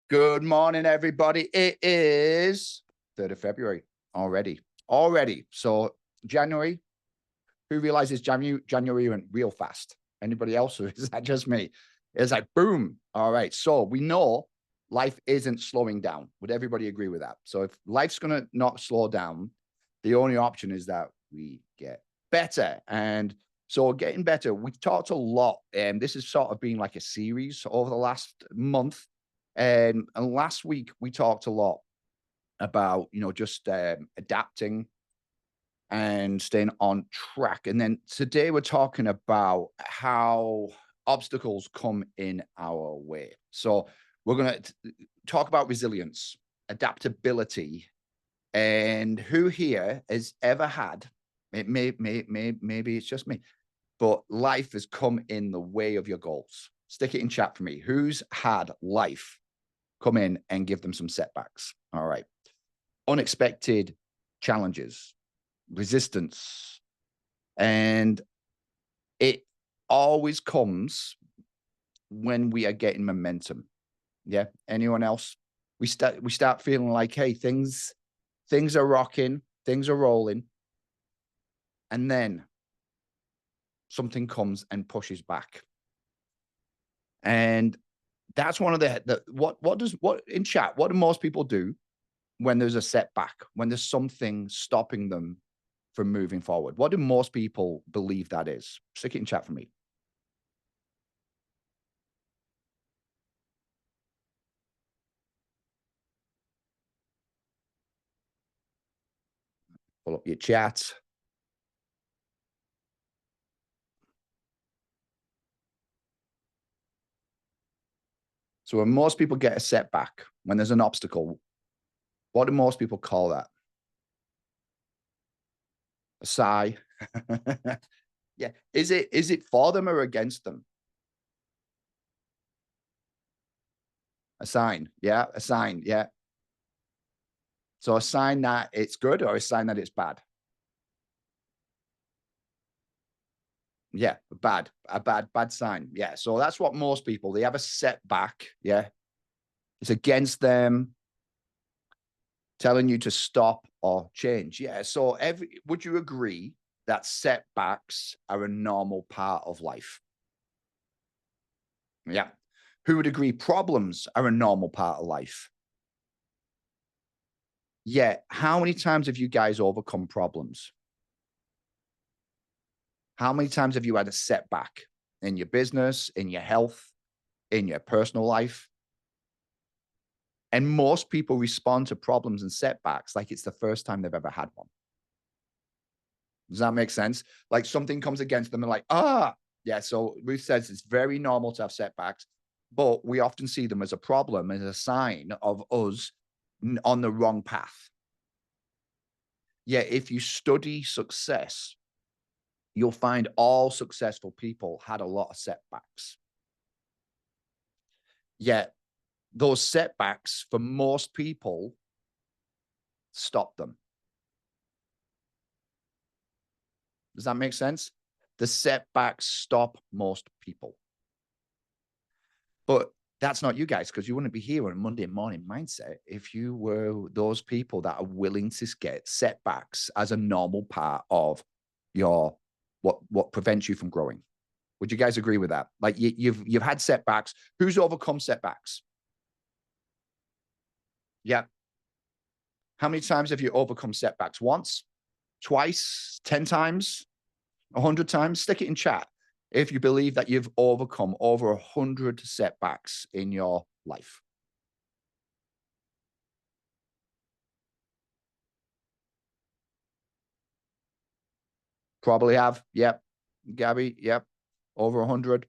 Good morning, everybody. It is 3rd of February already. So January, who realizes January went real fast? Anybody else? Or is that just me? It's like, boom. All right. So we know life isn't slowing down. Would everybody agree with that? So if life's going to not slow down, the only option is that we get better. And so getting better, we've talked a lot, and this has sort of been like a series over the last month. And last week we talked a lot about, just adapting and staying on track. And then today we're talking about how obstacles come in our way. So we're going to talk about resilience, adaptability, and who here has ever had, maybe it's just me, but life has come in the way of your goals. Stick it in chat for me. Who's had life come in and give them some setbacks? All right. Unexpected challenges, resistance, and it always comes when we are getting momentum. Yeah. Anyone else? We start feeling like, hey, things are rocking, things are rolling, and then something comes and pushes back. And that's one of what in chat, what do most people do when there's a setback, when there's something stopping them from moving forward? What do most people believe that is? Stick it in chat for me. Pull up your chat. So when most people get a setback, when there's an obstacle, what do most people call that? A sigh. Yeah. Is it for them or against them? A sign. Yeah. A sign. Yeah. So a sign that it's good or a sign that it's bad? Yeah, a bad sign. Yeah. So that's what most people, they have a setback. Yeah. It's against them, telling you to stop or change. Yeah. So would you agree that setbacks are a normal part of life? Yeah. Who would agree problems are a normal part of life? Yeah. How many times have you guys overcome problems? How many times have you had a setback in your business, in your health, in your personal life? And most people respond to problems and setbacks like it's the first time they've ever had one. Does that make sense? Like something comes against them and like, yeah. So Ruth says it's very normal to have setbacks, but we often see them as a problem, as a sign of us on the wrong path. Yeah, if you study success, you'll find all successful people had a lot of setbacks. Yet those setbacks for most people stop them. Does that make sense? The setbacks stop most people. But that's not you guys, because you wouldn't be here on a Monday morning mindset if you were those people that are willing to get setbacks as a normal part of your what prevents you from growing. Would you guys agree with that? Like you've had setbacks. Who's overcome setbacks? Yeah. How many times have you overcome setbacks? Once, twice, 10 times, 100 times? Stick it in chat if you believe that you've overcome over 100 setbacks in your life. Probably have. Yep. Gabby, yep. Over 100.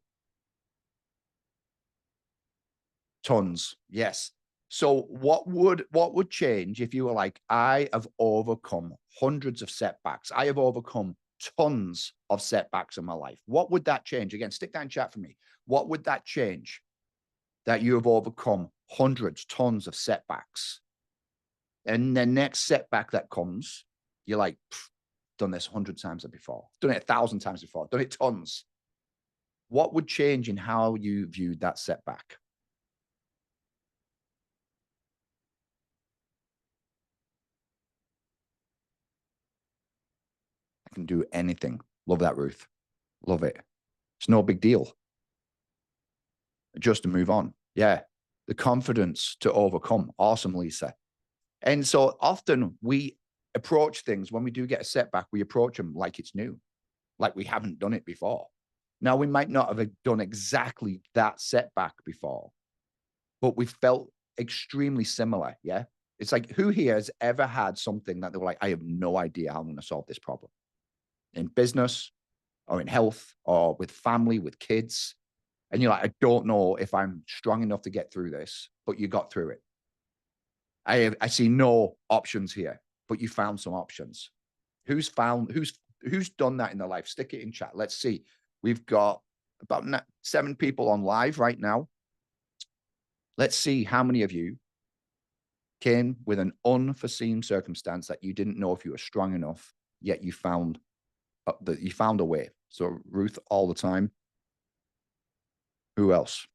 Tons. Yes. So what would change if you were like, I have overcome hundreds of setbacks. I have overcome tons of setbacks in my life. What would that change? Again, stick that in chat for me. What would that change that you have overcome hundreds, tons of setbacks? And the next setback that comes, you're like, done this 100 times before, done it 1,000 times before, done it tons. What would change in how you viewed that setback? can do anything. Love that, Ruth. Love it. It's no big deal. Just to move on. Yeah. The confidence to overcome. Awesome, Lisa. And so often we approach things when we do get a setback, we approach them like it's new, like we haven't done it before. Now, we might not have done exactly that setback before, but we felt extremely similar. Yeah. It's like, who here has ever had something that they were like, I have no idea how I'm going to solve this problem in business or in health or with family, with kids. And you're like, I don't know if I'm strong enough to get through this, but you got through it. I see no options here, but you found some options. Who's done that in their life? Stick it in chat. Let's see. We've got about 7 people on live right now. Let's see how many of you came with an unforeseen circumstance that you didn't know if you were strong enough, yet you found a way. So Ruth all the time. Who else?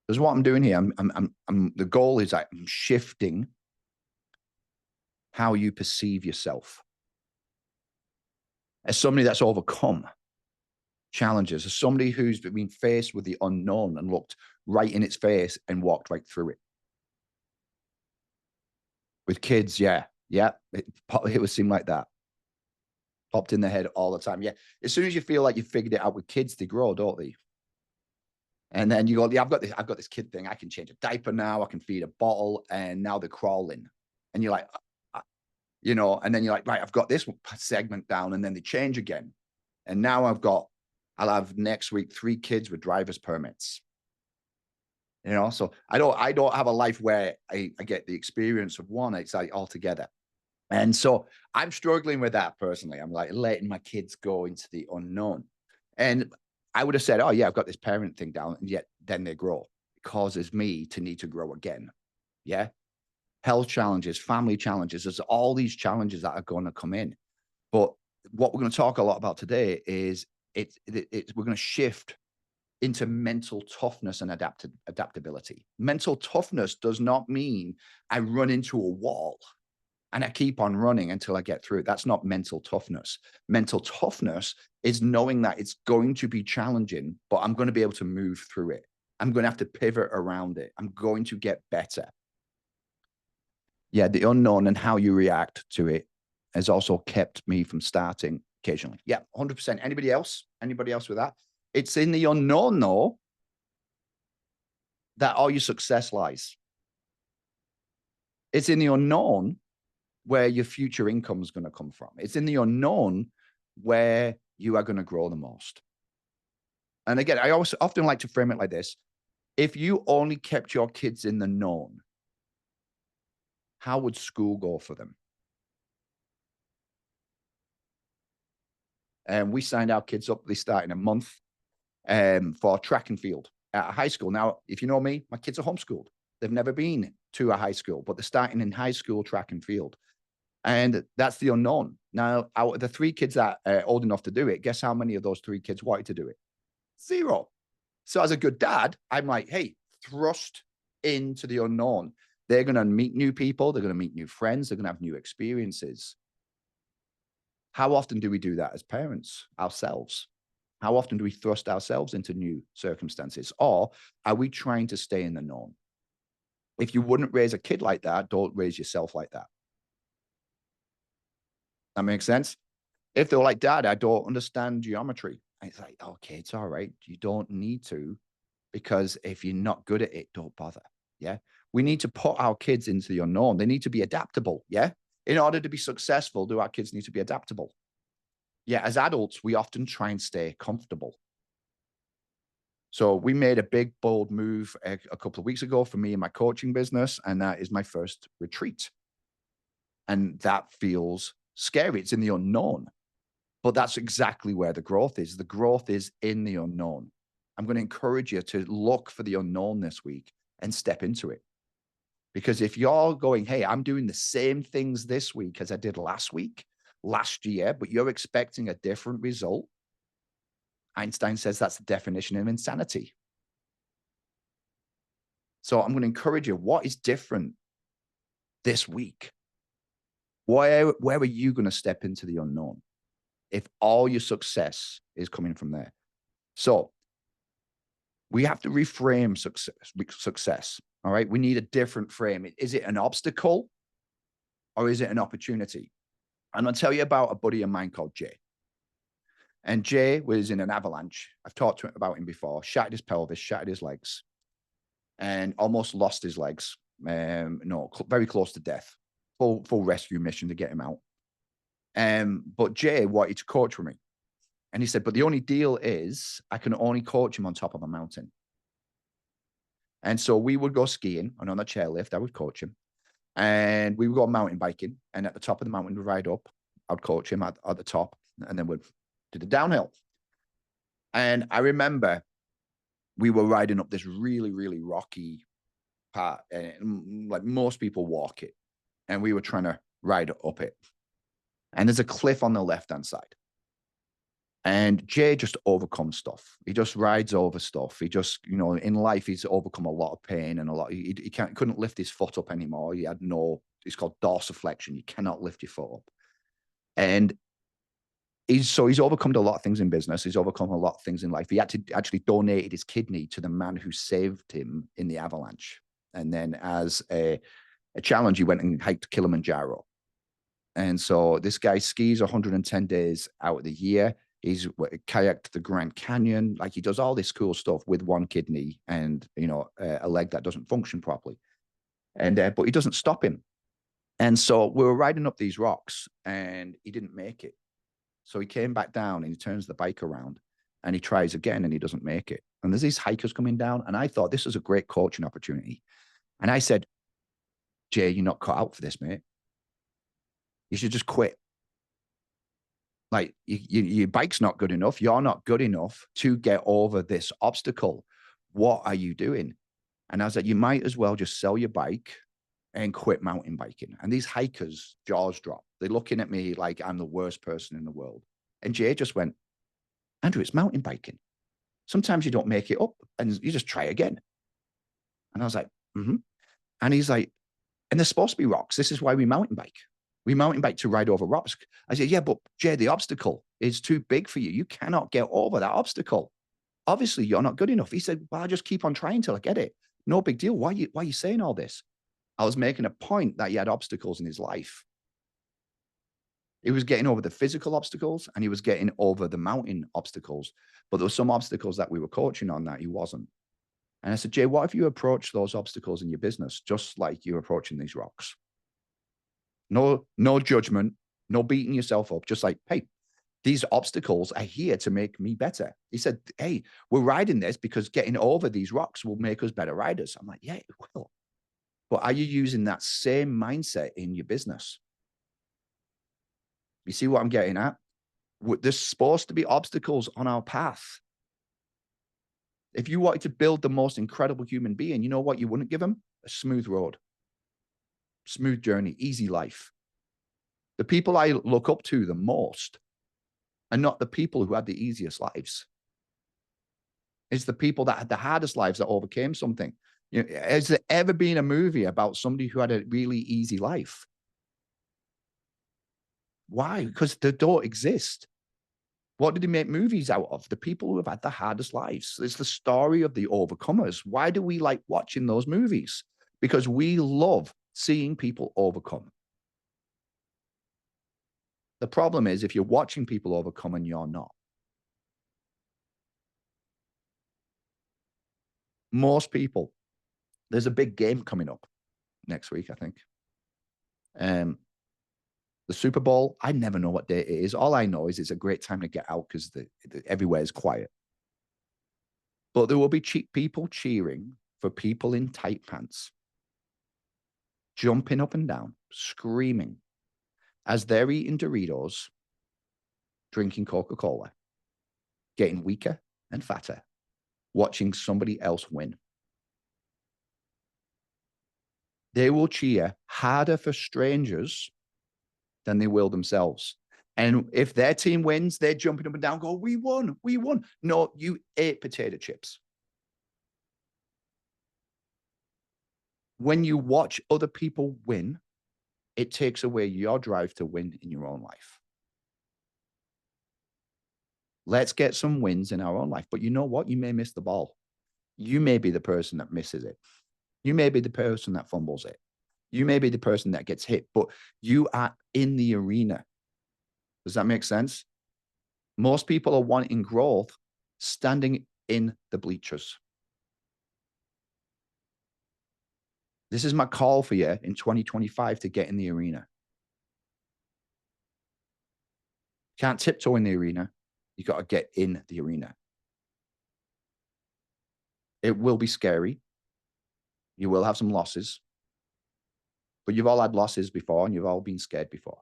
Because what I'm doing here, the goal is I'm shifting how you perceive yourself. As somebody that's overcome challenges, as somebody who's been faced with the unknown and looked right in its face and walked right through it. With kids, yeah, it would seem like that. Popped in the head all the time. Yeah, as soon as you feel like you figured it out with kids, they grow, don't they? And then you go, yeah, I've got this kid thing. I can change a diaper now. I can feed a bottle, and now they're crawling. And you're like, you know, and then you're like, right, I've got this segment down, and then they change again. And now I'll have next week 3 kids with driver's permits. You know, so I don't have a life where I get the experience of one. It's like all together. And so I'm struggling with that personally. I'm like letting my kids go into the unknown. And I would have said, oh yeah, I've got this parent thing down. And yet then they grow. It causes me to need to grow again. Yeah. Health challenges, family challenges. There's all these challenges that are going to come in. But what we're going to talk a lot about today is we're going to shift into mental toughness and adaptability. Mental toughness does not mean I run into a wall and I keep on running until I get through it. That's not mental toughness. Mental toughness is knowing that it's going to be challenging, but I'm going to be able to move through it. I'm going to have to pivot around it. I'm going to get better. Yeah, the unknown and how you react to it has also kept me from starting occasionally. Yeah, 100%. Anybody else? Anybody else with that? It's in the unknown, though, that all your success lies. It's in the unknown where your future income is going to come from. It's in the unknown where you are going to grow the most. And again, I often like to frame it like this. If you only kept your kids in the known, how would school go for them? And we signed our kids up. They start in a month for track and field at a high school. Now, if you know me, my kids are homeschooled. They've never been to a high school, but they're starting in high school track and field. And that's the unknown. Now, out of the 3 kids that are old enough to do it, guess how many of those 3 kids wanted to do it? 0. So as a good dad, I'm like, hey, thrust into the unknown. They're going to meet new people. They're going to meet new friends. They're going to have new experiences. How often do we do that as parents ourselves? How often do we thrust ourselves into new circumstances? Or are we trying to stay in the known? If you wouldn't raise a kid like that, don't raise yourself like that. That makes sense? If they're like, Dad, I don't understand geometry. It's like, okay, it's all right. You don't need to, because if you're not good at it, don't bother. Yeah. We need to put our kids into the unknown. They need to be adaptable. Yeah. In order to be successful, do our kids need to be adaptable? Yeah. As adults, we often try and stay comfortable. So we made a big, bold move a couple of weeks ago for me and my coaching business. And that is my first retreat. And that feels scary. It's in the unknown. But that's exactly where the growth is. The growth is in the unknown. I'm going to encourage you to look for the unknown this week and step into it. Because if you're going, hey, I'm doing the same things this week as I did last week, last year, but you're expecting a different result, Einstein says that's the definition of insanity. So I'm going to encourage you, what is different this week? Where are you going to step into the unknown if all your success is coming from there? So we have to reframe success. All right. We need a different frame. Is it an obstacle or is it an opportunity? And I'll tell you about a buddy of mine called Jay. And Jay was in an avalanche. I've talked to him about him before. Shattered his pelvis, shattered his legs, and almost lost his legs. Very close to death. Full rescue mission to get him out. But Jay wanted to coach with me. And he said, but the only deal is I can only coach him on top of a mountain. And so we would go skiing, and on the chairlift, I would coach him. And we would go mountain biking. And at the top of the mountain, we'd ride up. I'd coach him at the top, and then we'd do the downhill. And I remember we were riding up this really, really rocky part. And like most people walk it. And we were trying to ride up it. And there's a cliff on the left-hand side. And Jay just overcomes stuff. He just rides over stuff. He just, in life, he's overcome a lot of pain and he couldn't lift his foot up anymore. He had it's called dorsiflexion. You cannot lift your foot up. And he's overcome a lot of things in business. He's overcome a lot of things in life. He actually donated his kidney to the man who saved him in the avalanche. And then as a challenge, he went and hiked Kilimanjaro. And so this guy skis 110 days out of the year. He's kayaked the Grand Canyon. Like, he does all this cool stuff with one kidney and, a leg that doesn't function properly. And, but he doesn't stop him. And so we were riding up these rocks and he didn't make it. So he came back down and he turns the bike around and he tries again and he doesn't make it. And there's these hikers coming down. And I thought this was a great coaching opportunity. And I said, Jay, you're not cut out for this, mate. You should just quit. Like, your bike's not good enough. You're not good enough to get over this obstacle. What are you doing? And I was like, you might as well just sell your bike and quit mountain biking. And these hikers' jaws drop. They're looking at me like I'm the worst person in the world. And Jay just went, Andrew, it's mountain biking. Sometimes you don't make it up and you just try again. And I was like, mm-hmm. And he's like, and there's supposed to be rocks. This is why we mountain bike. We mountain bike to ride over rocks. I said, yeah, but Jay, the obstacle is too big for you. You cannot get over that obstacle. Obviously, you're not good enough. He said, well, I just keep on trying till I get it. No big deal. Why are you saying all this? I was making a point that he had obstacles in his life. He was getting over the physical obstacles and he was getting over the mountain obstacles. But there were some obstacles that we were coaching on that he wasn't. And I said, Jay, what if you approach those obstacles in your business just like you're approaching these rocks? No judgment, no beating yourself up. Just like, hey, these obstacles are here to make me better. He said, hey, we're riding this because getting over these rocks will make us better riders. I'm like, yeah, it will. But are you using that same mindset in your business? You see what I'm getting at? There's supposed to be obstacles on our path. If you wanted to build the most incredible human being, you know what you wouldn't give them? A smooth road. Smooth journey, easy life. The people I look up to the most are not the people who had the easiest lives. It's the people that had the hardest lives that overcame something. Has there ever been a movie about somebody who had a really easy life? Why? Because they don't exist. What did he make movies out of? The people who have had the hardest lives. It's the story of the overcomers. Why do we like watching those movies? Because we love seeing people overcome. The problem is if you're watching people overcome and you're not. Most people, there's a big game coming up next week, I think. The Super Bowl, I never know what day it is. All I know is it's a great time to get out because everywhere is quiet. But there will be people cheering for people in tight pants, jumping up and down, screaming as they're eating Doritos, drinking Coca-Cola, getting weaker and fatter, watching somebody else win. They will cheer harder for strangers than they will themselves. And if their team wins, they're jumping up and down, go, we won, we won. No, you ate potato chips. When you watch other people win, it takes away your drive to win in your own life. Let's get some wins in our own life. But you know what? You may miss the ball. You may be the person that misses it. You may be the person that fumbles it. You may be the person that gets hit, but you are in the arena. Does that make sense? Most people are wanting growth standing in the bleachers. This is my call for you in 2025 to get in the arena. Can't tiptoe in the arena. You got to get in the arena. It will be scary. You will have some losses. But you've all had losses before and you've all been scared before.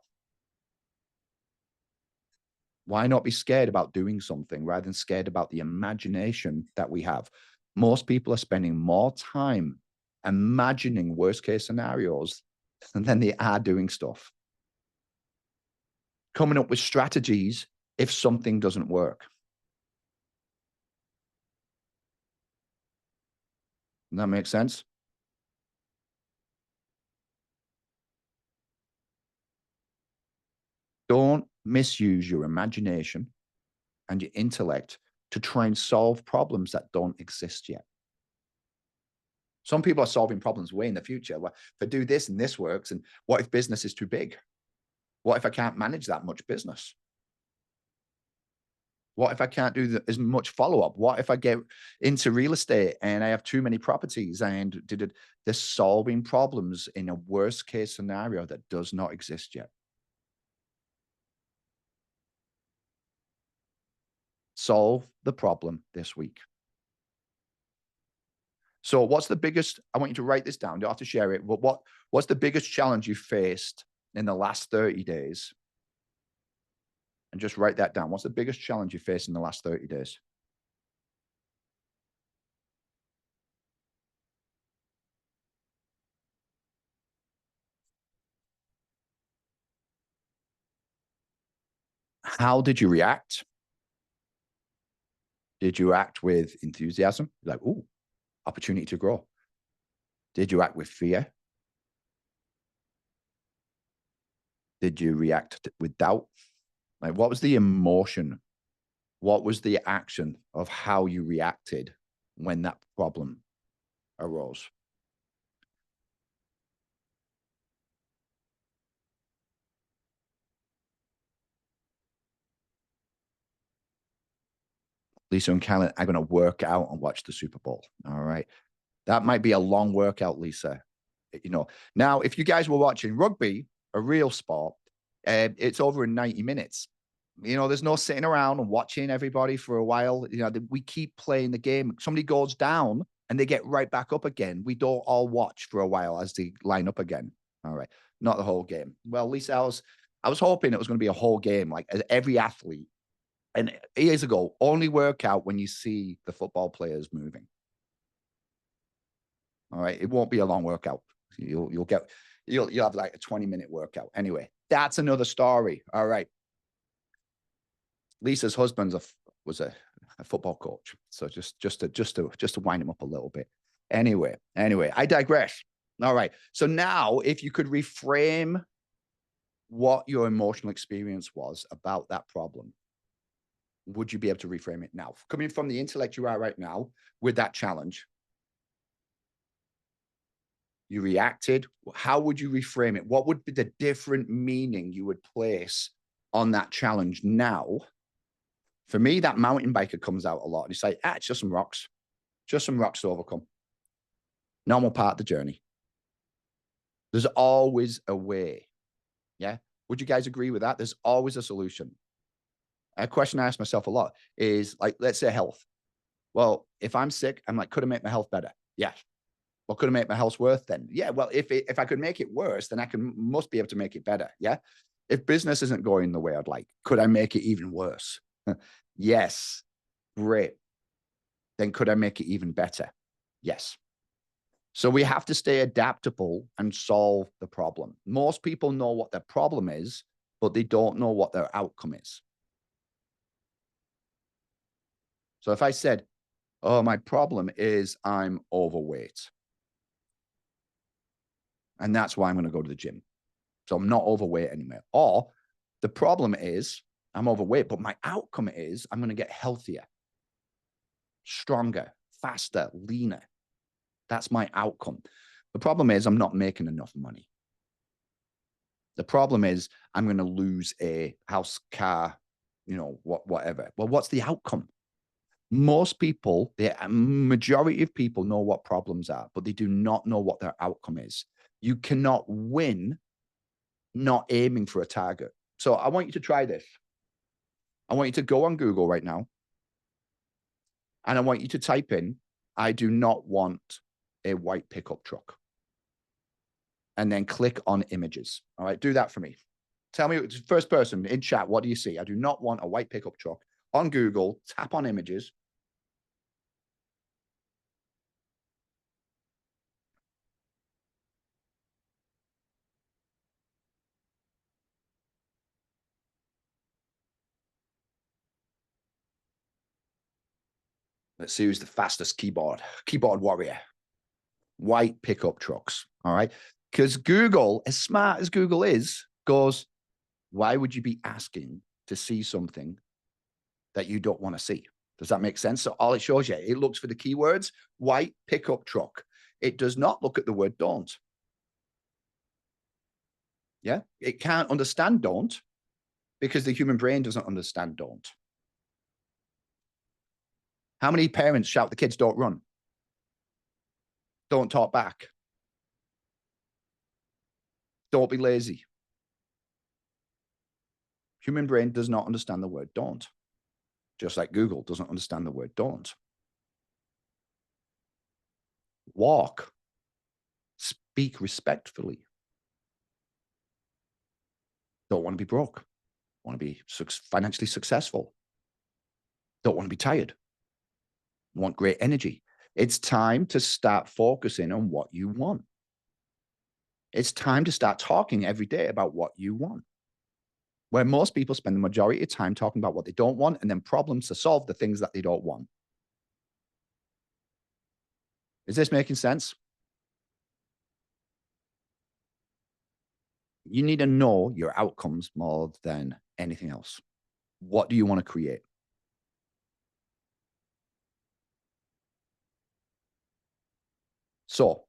Why not be scared about doing something rather than scared about the imagination that we have? Most people are spending more time imagining worst case scenarios than they are doing stuff. Coming up with strategies if something doesn't work. Does that make sense? Don't misuse your imagination and your intellect to try and solve problems that don't exist yet. Some people are solving problems way in the future. Well, if I do this and this works, and what if business is too big? What if I can't manage that much business? What if I can't do as much follow-up? What if I get into real estate and I have too many properties and they're solving problems in a worst case scenario that does not exist yet? Solve the problem this week. So what's the biggest, I want you to write this down. You don't have to share it. But what's the biggest challenge you faced in the last 30 days? And just write that down. What's the biggest challenge you faced in the last 30 days? How did you react? Did you act with enthusiasm? Like, ooh, opportunity to grow. Did you act with fear? Did you react with doubt? Like, what was the emotion? What was the action of how you reacted when that problem arose? Lisa and Karen are going to work out and watch the Super Bowl. All right. That might be a long workout, Lisa. You know, now, if you guys were watching rugby, a real sport, it's over in 90 minutes. You know, there's no sitting around and watching everybody for a while. You know, we keep playing the game. Somebody goes down and they get right back up again. We don't all watch for a while as they line up again. All right. Not the whole game. Well, Lisa, I was hoping it was going to be a whole game, like every athlete. And years ago, only work out when you see the football players moving. All right. It won't be a long workout. You'll have like a 20-minute workout. Anyway, that's another story. All right. Lisa's husband was a football coach. So just to wind him up a little bit. Anyway, I digress. All right. So now if you could reframe what your emotional experience was about that problem, would you be able to reframe it now? Coming from the intellect you are right now with that challenge, you reacted. How would you reframe it? What would be the different meaning you would place on that challenge now? For me, that mountain biker comes out a lot. And it's like, it's just some rocks to overcome. Normal part of the journey. There's always a way. Yeah. Would you guys agree with that? There's always a solution. A question I ask myself a lot is like, let's say health. Well, if I'm sick, I'm like, could I make my health better? Yeah. Well, could I make my health worse then? Yeah. Well, if I could make it worse, then must be able to make it better. Yeah. If business isn't going the way I'd like, could I make it even worse? Yes. Great. Then could I make it even better? Yes. So we have to stay adaptable and solve the problem. Most people know what their problem is, but they don't know what their outcome is. So if I said, oh, my problem is I'm overweight, and that's why I'm going to go to the gym. So I'm not overweight anymore. Or the problem is I'm overweight, but my outcome is I'm going to get healthier, stronger, faster, leaner. That's my outcome. The problem is I'm not making enough money. The problem is I'm going to lose a house, car, whatever. Well, what's the outcome? Most people, the majority of people know what problems are, but they do not know what their outcome is. You cannot win not aiming for a target. So I want you to try this. I want you to go on Google right now, and I want you to type in, I do not want a white pickup truck. And then click on images. All right, do that for me. Tell me, first person in chat, what do you see? I do not want a white pickup truck. On Google, tap on images. Let's see who's the fastest keyboard warrior. White pickup trucks. All right. Because Google, as smart as Google is, goes, why would you be asking to see something that you don't want to see? Does that make sense? So all it shows you, it looks for the keywords, white pickup truck. It does not look at the word don't. Yeah. It can't understand don't because the human brain doesn't understand don't. How many parents shout the kids, don't run? Don't talk back. Don't be lazy. Human brain does not understand the word don't. Just like Google doesn't understand the word don't. Walk. Speak respectfully. Don't want to be broke. Want to be financially successful. Don't want to be tired. Want great energy. It's time to start focusing on what you want. It's time to start talking every day about what you want. Where most people spend the majority of time talking about what they don't want and then problems to solve the things that they don't want. Is this making sense? You need to know your outcomes more than anything else. What do you want to create? So,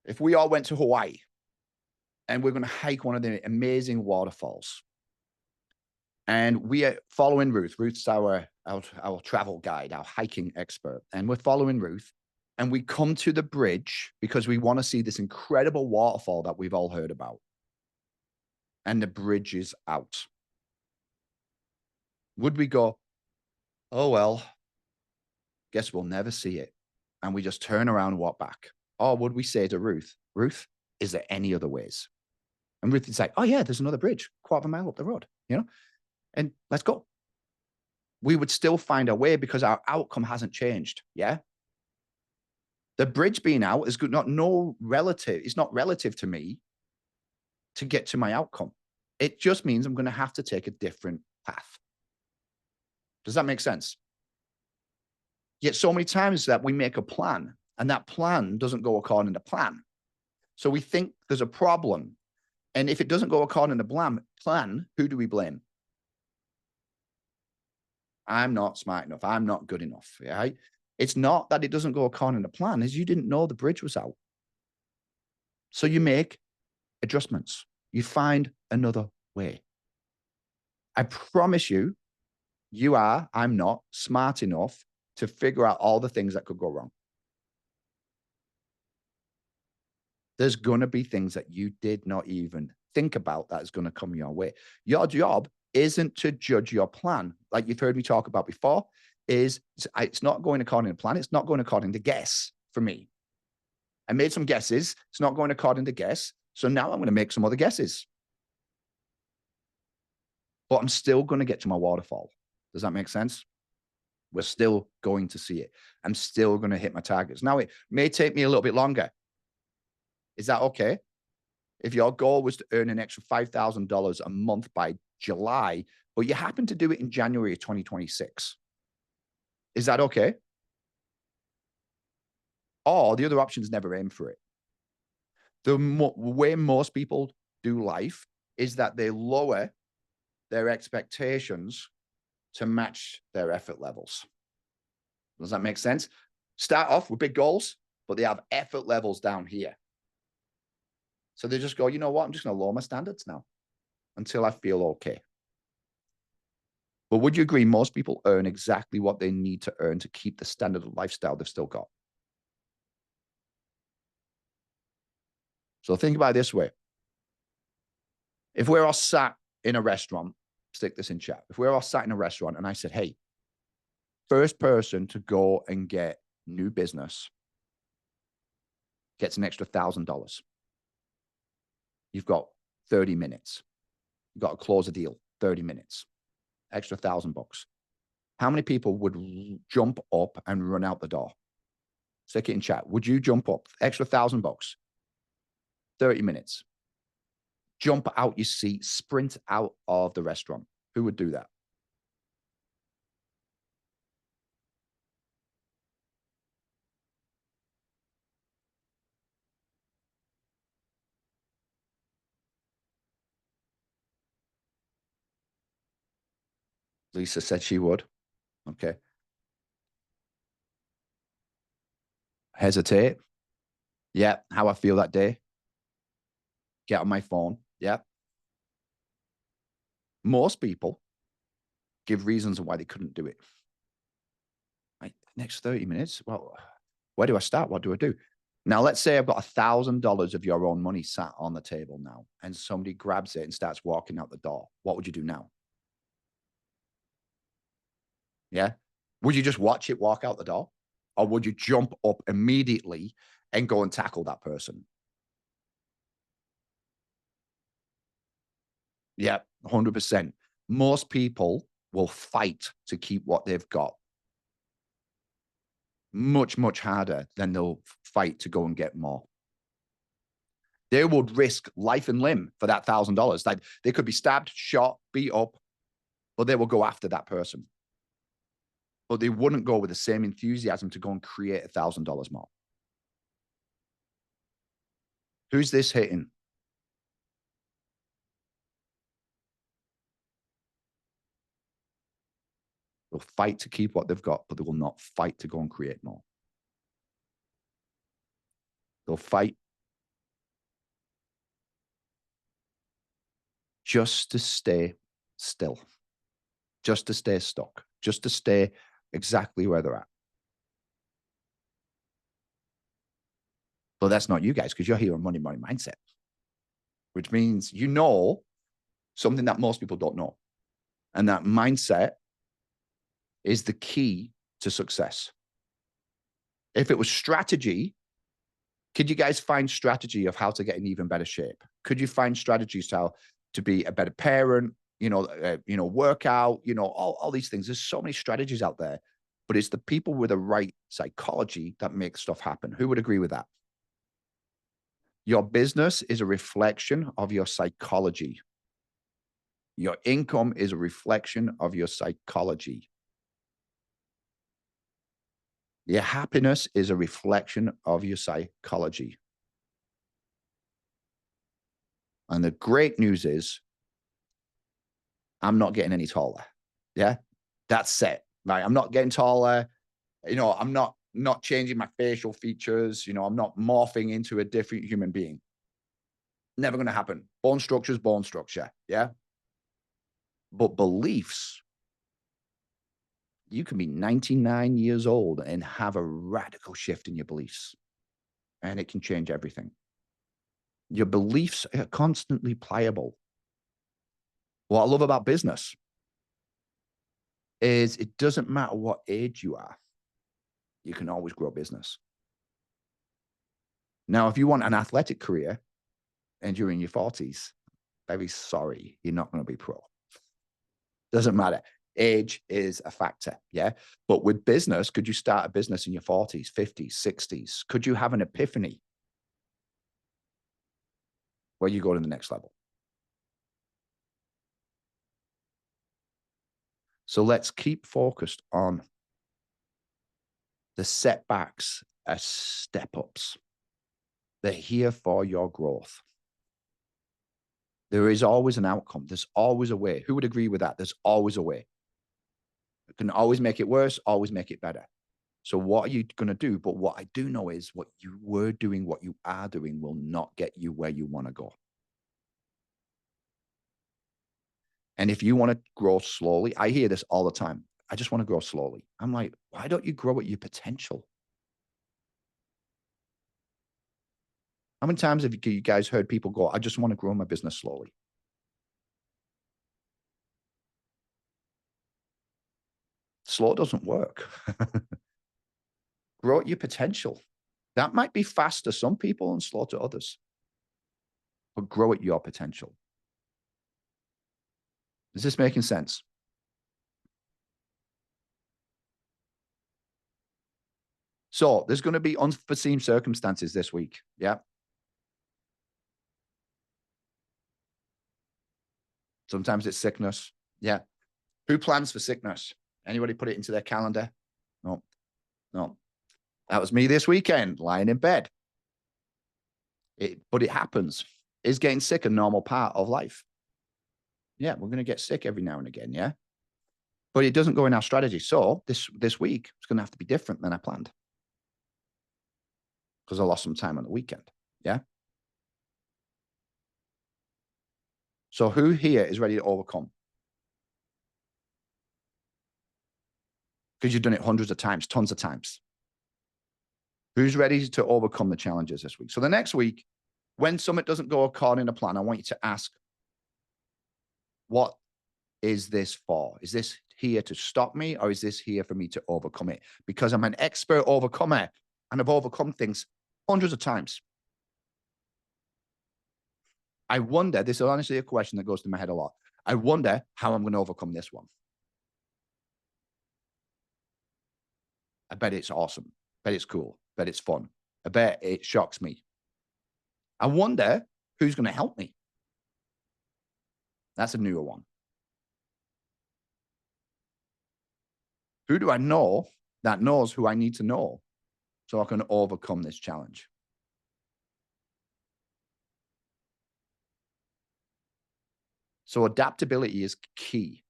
if we all went to Hawaii and we're going to hike one of the amazing waterfalls, and we are following Ruth. Ruth's our travel guide, our hiking expert, and we're following Ruth. And we come to the bridge because we want to see this incredible waterfall that we've all heard about. And the bridge is out. Would we go, oh, well, guess we'll never see it. And we just turn around and walk back? Or would we say to Ruth, Ruth, is there any other ways? And Ruth would say, oh, yeah, there's another bridge, quarter of a mile up the road, and let's go. We would still find a way because our outcome hasn't changed. Yeah. The bridge being out is good, it's not relative to me to get to my outcome. It just means I'm going to have to take a different path. Does that make sense? Yet so many times that we make a plan and that plan doesn't go according to plan. So we think there's a problem. And if it doesn't go according to plan, who do we blame? I'm not smart enough. I'm not good enough. Right? It's not that it doesn't go according to plan, is you didn't know the bridge was out. So you make adjustments. You find another way. I promise you, I'm not smart enough to figure out all the things that could go wrong. There's going to be things that you did not even think about that is going to come your way. Your job isn't to judge your plan. Like you've heard me talk about before, it's not going according to plan. It's not going according to guess for me. I made some guesses. It's not going according to guess. So now I'm going to make some other guesses. But I'm still going to get to my waterfall. Does that make sense? We're still going to see it. I'm still going to hit my targets. Now, it may take me a little bit longer. Is that okay? If your goal was to earn an extra $5,000 a month by July, but you happen to do it in January of 2026, is that okay? Or the other option is never aim for it. The way most people do life is that they lower their expectations to match their effort levels. Does that make sense? Start off with big goals, but they have effort levels down here. So they just go, you know what? I'm just going to lower my standards now until I feel okay. But would you agree most people earn exactly what they need to earn to keep the standard of lifestyle they've still got? So think about it this way. If we're all sat in a restaurant, stick this in chat. If we're all sat in a restaurant and I said, hey, first person to go and get new business gets an extra $1,000. You've got 30 minutes. You've got to close a deal, 30 minutes, extra $1,000. How many people would jump up and run out the door? Stick it in chat. Would you jump up, extra $1,000, 30 minutes, jump out your seat, sprint out of the restaurant? Who would do that? Lisa said she would. Okay. Hesitate. Yeah. How I feel that day. Get on my phone. Yeah. Most people give reasons why they couldn't do it. Right. Next 30 minutes. Well, where do I start? What do I do? Now, let's say I've got $1,000 of your own money sat on the table now, and somebody grabs it and starts walking out the door. What would you do now? Yeah. Would you just watch it walk out the door? Or would you jump up immediately and go and tackle that person? Yeah, 100%. Most people will fight to keep what they've got. Much, much harder than they'll fight to go and get more. They would risk life and limb for that $1,000. Like they could be stabbed, shot, beat up, but they will go after that person. But they wouldn't go with the same enthusiasm to go and create $1,000 more. Who's this hitting? They'll fight to keep what they've got, but they will not fight to go and create more. They'll fight just to stay still, just to stay stuck, just to stay exactly where they're at. But that's not you guys, because you're here on money mindset, which means you know something that most people don't know. And that mindset is the key to success. If it was strategy, could you guys find strategy of how to get in even better shape? Could you find strategies to be a better parent, workout, all these things? There's so many strategies out there, but it's the people with the right psychology that make stuff happen. Who would agree with that? Your business is a reflection of your psychology. Your income is a reflection of your psychology. Your happiness is a reflection of your psychology. And the great news is, I'm not getting any taller. Yeah, that's set. Right, I'm not getting taller. I'm not changing my facial features. I'm not morphing into a different human being. Never going to happen. Bone structure is bone structure. Yeah. But beliefs, you can be 99 years old and have a radical shift in your beliefs, and it can change everything. Your beliefs are constantly pliable. What I love about business is it doesn't matter what age you are, you can always grow business. Now, if you want an athletic career and you're in your 40s, very sorry, you're not going to be pro. Doesn't matter. Age is a factor, yeah? But with business, could you start a business in your 40s, 50s, 60s? Could you have an epiphany? where you go to the next level. So let's keep focused on the setbacks as step-ups. They're here for your growth. There is always an outcome. There's always a way. Who would agree with that? There's always a way. You can always make it worse, always make it better. So what are you going to do? But what I do know is what you were doing, what you are doing will not get you where you want to go. And if you want to grow slowly, I hear this all the time. I just want to grow slowly. I'm like, why don't you grow at your potential? How many times have you guys heard people go, I just want to grow my business slowly? Slow doesn't work. Grow at your potential. That might be fast to some people and slow to others, but grow at your potential. Is this making sense? So there's going to be unforeseen circumstances this week. Yeah. Sometimes it's sickness. Yeah. Who plans for sickness? Anybody put it into their calendar? No, no. That was me this weekend, lying in bed. But it happens. Is getting sick a normal part of life? Yeah, we're going to get sick every now and again. Yeah. But it doesn't go in our strategy. So this week, it's going to have to be different than I planned because I lost some time on the weekend. Yeah. So who here is ready to overcome? Because you've done it hundreds of times, tons of times. Who's ready to overcome the challenges this week? So the next week, when something doesn't go according to plan, I want you to ask, what is this for? Is this here to stop me, or is this here for me to overcome it? Because I'm an expert overcomer and I've overcome things hundreds of times. I wonder, this is honestly a question that goes through my head a lot. I wonder how I'm going to overcome this one. I bet it's awesome. I bet it's cool. I bet it's fun. I bet it shocks me. I wonder who's going to help me. That's a newer one. Who do I know that knows who I need to know so I can overcome this challenge? So adaptability is key.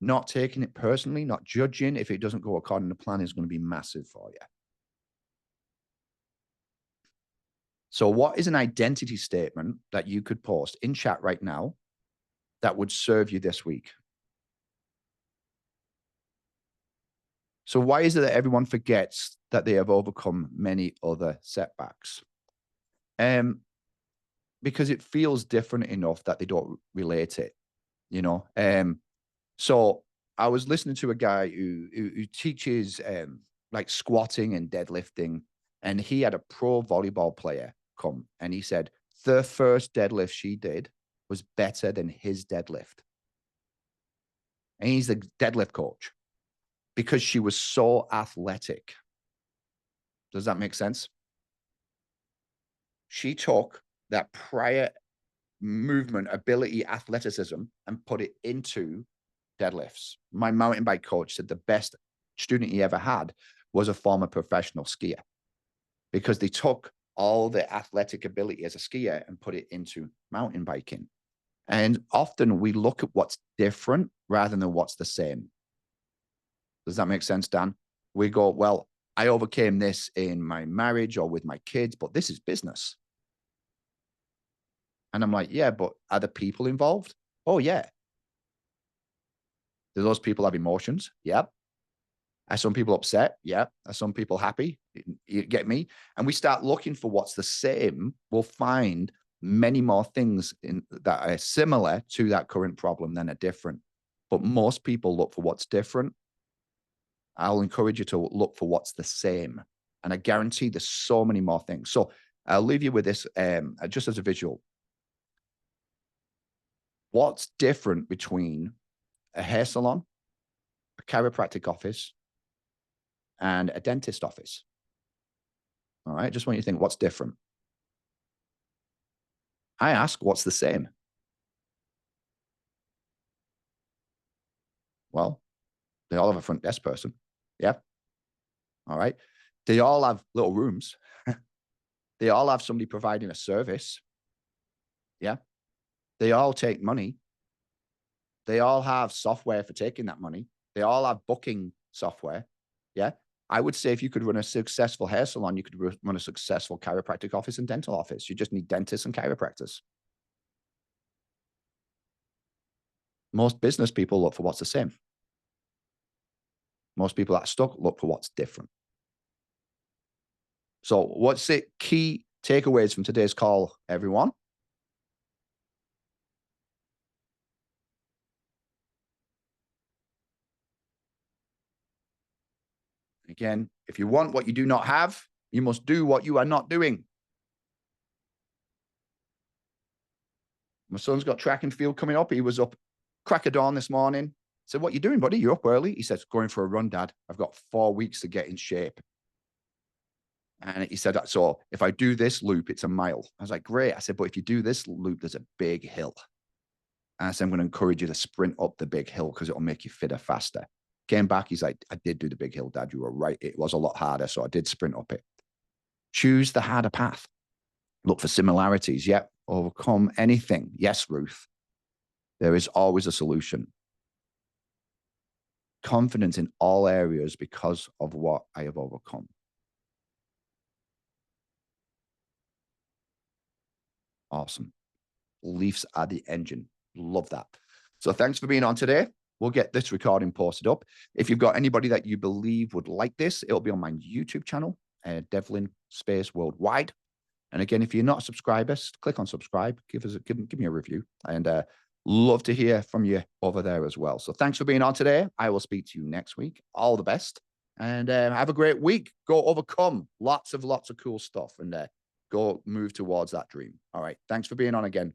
Not taking it personally, not judging if it doesn't go according to plan is going to be massive for you. So what is an identity statement that you could post in chat right now that would serve you this week? So why is it that everyone forgets that they have overcome many other setbacks? Because it feels different enough that they don't relate it, you know? So I was listening to a guy who teaches like squatting and deadlifting, and he had a pro volleyball player come and he said the first deadlift she did was better than his deadlift. And he's the deadlift coach because she was so athletic. Does that make sense? She took that prior movement, ability, athleticism, and put it into deadlifts. My mountain bike coach said the best student he ever had was a former professional skier because they took all the athletic ability as a skier and put it into mountain biking. And often we look at what's different rather than what's the same. Does that make sense, Dan? We go, well, I overcame this in my marriage or with my kids, but this is business. And I'm like, yeah, but are the people involved? Oh, yeah. Do those people have emotions? Yep. Are some people upset? Yeah. Are some people happy? You get me? And we start looking for what's the same. We'll find many more things that are similar to that current problem than are different. But most people look for what's different. I'll encourage you to look for what's the same. And I guarantee there's so many more things. So I'll leave you with this just as a visual. What's different between a hair salon, a chiropractic office, and a dentist office? All right. Just want you to think, what's different? I ask, what's the same? Well, they all have a front desk person. Yeah. All right. They all have little rooms. They all have somebody providing a service. Yeah. They all take money. They all have software for taking that money. They all have booking software. Yeah. I would say if you could run a successful hair salon, you could run a successful chiropractic office and dental office. You just need dentists and chiropractors. Most business people look for what's the same. Most people that are stuck look for what's different. So what's the key takeaways from today's call, everyone? Again, if you want what you do not have, you must do what you are not doing. My son's got track and field coming up. He was up crack of dawn this morning. I said, what are you doing, buddy? You're up early. He says, going for a run, Dad. I've got 4 weeks to get in shape. And he said, so if I do this loop, it's a mile. I was like, great. I said, but if you do this loop, there's a big hill. And I said, I'm going to encourage you to sprint up the big hill because it'll make you fitter faster. Came back. He's like, I did do the big hill, Dad. You were right. It was a lot harder. So I did sprint up it. Choose the harder path. Look for similarities. Yep. Overcome anything. Yes, Ruth. There is always a solution. Confidence in all areas because of what I have overcome. Awesome. Beliefs are the engine. Love that. So thanks for being on today. We'll get this recording posted up. If you've got anybody that you believe would like this, it'll be on my YouTube channel, Devlin Space Worldwide. And again, if you're not a subscriber, click on subscribe. Give me a review, and love to hear from you over there as well. So thanks for being on today. I will speak to you next week. All the best, and have a great week. Go overcome lots of cool stuff, and go move towards that dream. All right. Thanks for being on again.